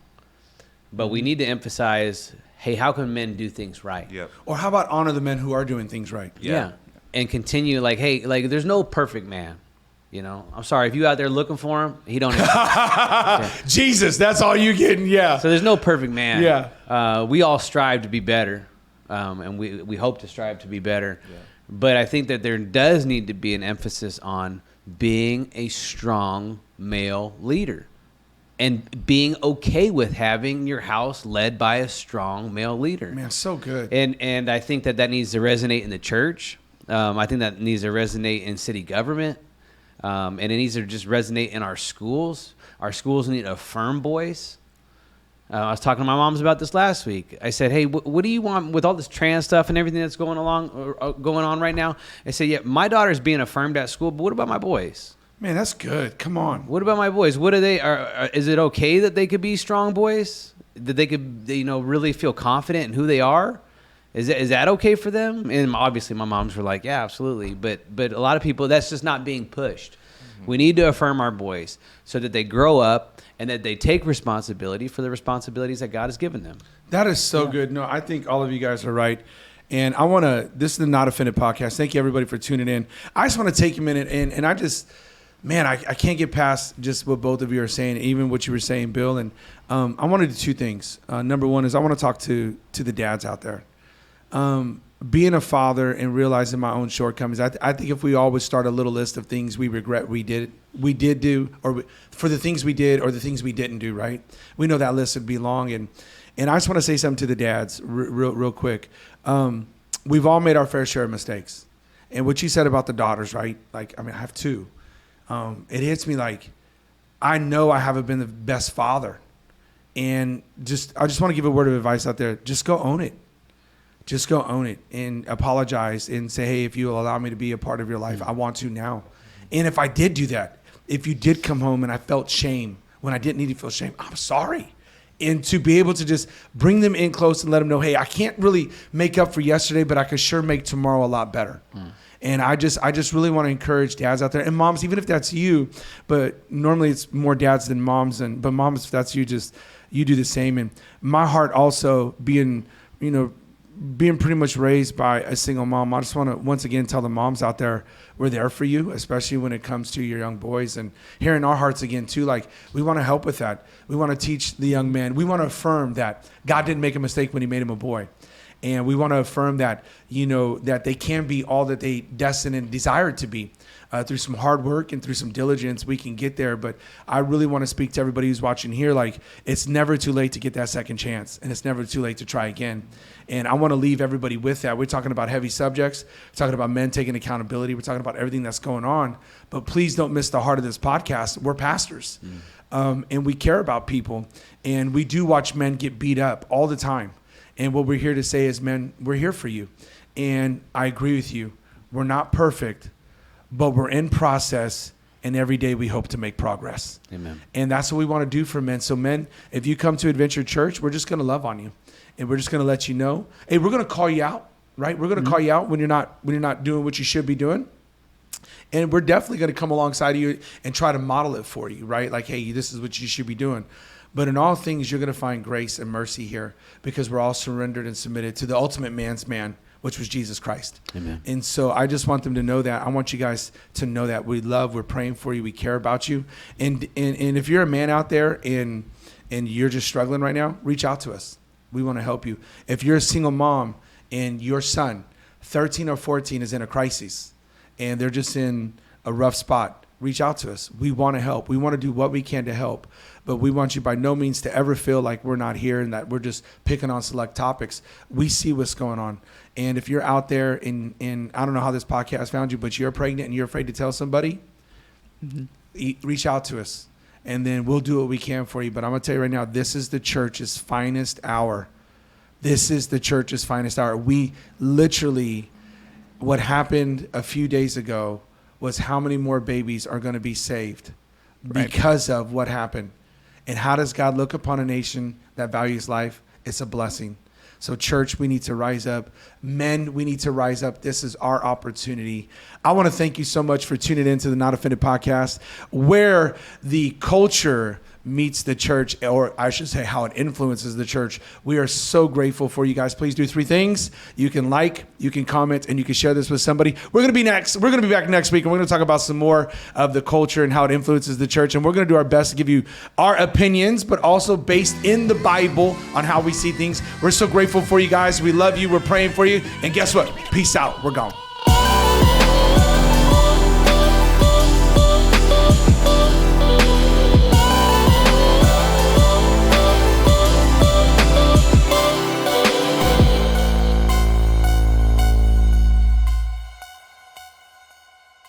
but we need to emphasize, hey, how can men do things right? Yep. Or how about honor the men who are doing things right? Yeah. And continue there's no perfect man. I'm sorry if you out there looking for him, he don't exist. Jesus, that's all you getting. Yeah. So there's no perfect man. Yeah. We all strive to be better, and we hope to strive to be better. Yeah. But I think that there does need to be an emphasis on being a strong male leader and being okay with having your house led by a strong male leader. Man, so good. And I think that needs to resonate in the church. I think that needs to resonate in city government. And it needs to just resonate in our schools. Our schools need a firm voice. I was talking to my moms about this last week. I said, hey, what do you want with all this trans stuff and everything that's going on right now? I said, yeah, my daughter's being affirmed at school, but what about my boys? Man, that's good. Come on. What about my boys? What are they? Is it okay that they could be strong boys? That they could, really feel confident in who they are? Is that okay for them? And obviously, my moms were like, yeah, absolutely. But a lot of people, that's just not being pushed. We need to affirm our boys so that they grow up and that they take responsibility for the responsibilities that God has given them. That is so good. No, I think all of you guys are right. And this is the Not Offended podcast. Thank you, everybody, for tuning in. I just want to take a minute and I just, man, I can't get past just what both of you are saying, even what you were saying, Bill. And I want to do two things. Number one is I want to talk to the dads out there. Being a father and realizing my own shortcomings, I think if we all would start a little list of things we regret we did do, or for the things we did or the things we didn't do, right? We know that list would be long. And I just want to say something to the dads real quick. We've all made our fair share of mistakes. And what you said about the daughters, right? I have two. It hits me like, I know I haven't been the best father. And I just want to give a word of advice out there. Just go own it. Just go own it and apologize and say, hey, if you will allow me to be a part of your life, I want to now. And if I did do that, if you did come home and I felt shame when I didn't need to feel shame, I'm sorry. And to be able to just bring them in close and let them know, hey, I can't really make up for yesterday, but I can sure make tomorrow a lot better. And I just really want to encourage dads out there and moms, even if that's you, but normally it's more dads than moms. But moms, if that's you, just you do the same. And my heart also being pretty much raised by a single mom, I just want to once again tell the moms out there, we're there for you, especially when it comes to your young boys. And hearing our hearts again too, we want to help with that. We want to teach the young man. We want to affirm that God didn't make a mistake when he made him a boy. And we want to affirm that, that they can be all that they destined and desired to be. Through some hard work and through some diligence, we can get there. But I really want to speak to everybody who's watching here. It's never too late to get that second chance, and it's never too late to try again. And I want to leave everybody with that. We're talking about heavy subjects. We're talking about men taking accountability. We're talking about everything that's going on. But please don't miss the heart of this podcast. We're pastors, and we care about people. And we do watch men get beat up all the time. And what we're here to say is, men, we're here for you. And I agree with you. We're not perfect, but we're in process, and every day we hope to make progress. Amen. And that's what we want to do for men. So men, if you come to Adventure Church, we're just going to love on you. And we're just going to let you know, hey, we're going to call you out, right? We're going to call you out when you're not doing what you should be doing. And we're definitely going to come alongside of you and try to model it for you, right? Hey, this is what you should be doing. But in all things, you're going to find grace and mercy here because we're all surrendered and submitted to the ultimate man's man, which was Jesus Christ. Amen. And so I just want them to know that. I want you guys to know that we're praying for you. We care about you. And if you're a man out there and you're just struggling right now, reach out to us. We want to help you. If you're a single mom and your son, 13 or 14, is in a crisis and they're just in a rough spot, reach out to us. We want to help. We want to do what we can to help. But we want you by no means to ever feel like we're not here and that we're just picking on select topics. We see what's going on. And if you're out there and I don't know how this podcast found you, but you're pregnant and you're afraid to tell somebody, reach out to us. And then we'll do what we can for you. But I'm going to tell you right now, this is the church's finest hour. This is the church's finest hour. We literally what happened a few days ago was how many more babies are going to be saved because of what happened. And how does God look upon a nation that values life? It's a blessing. So church, we need to rise up. Men, we need to rise up. This is our opportunity. I want to thank you so much for tuning into the Not Offended podcast, where the culture meets the church, or I should say how it influences the church. We are so grateful for you guys. Please do 3 things. You can like, you can comment, and you can share this with somebody. We're going to be back next week, and we're going to talk about some more of the culture and how it influences the church. And we're going to do our best to give you our opinions, but also based in the Bible on how we see things. We're so grateful for you guys. We love you. We're praying for you. And guess what? Peace out. We're gone.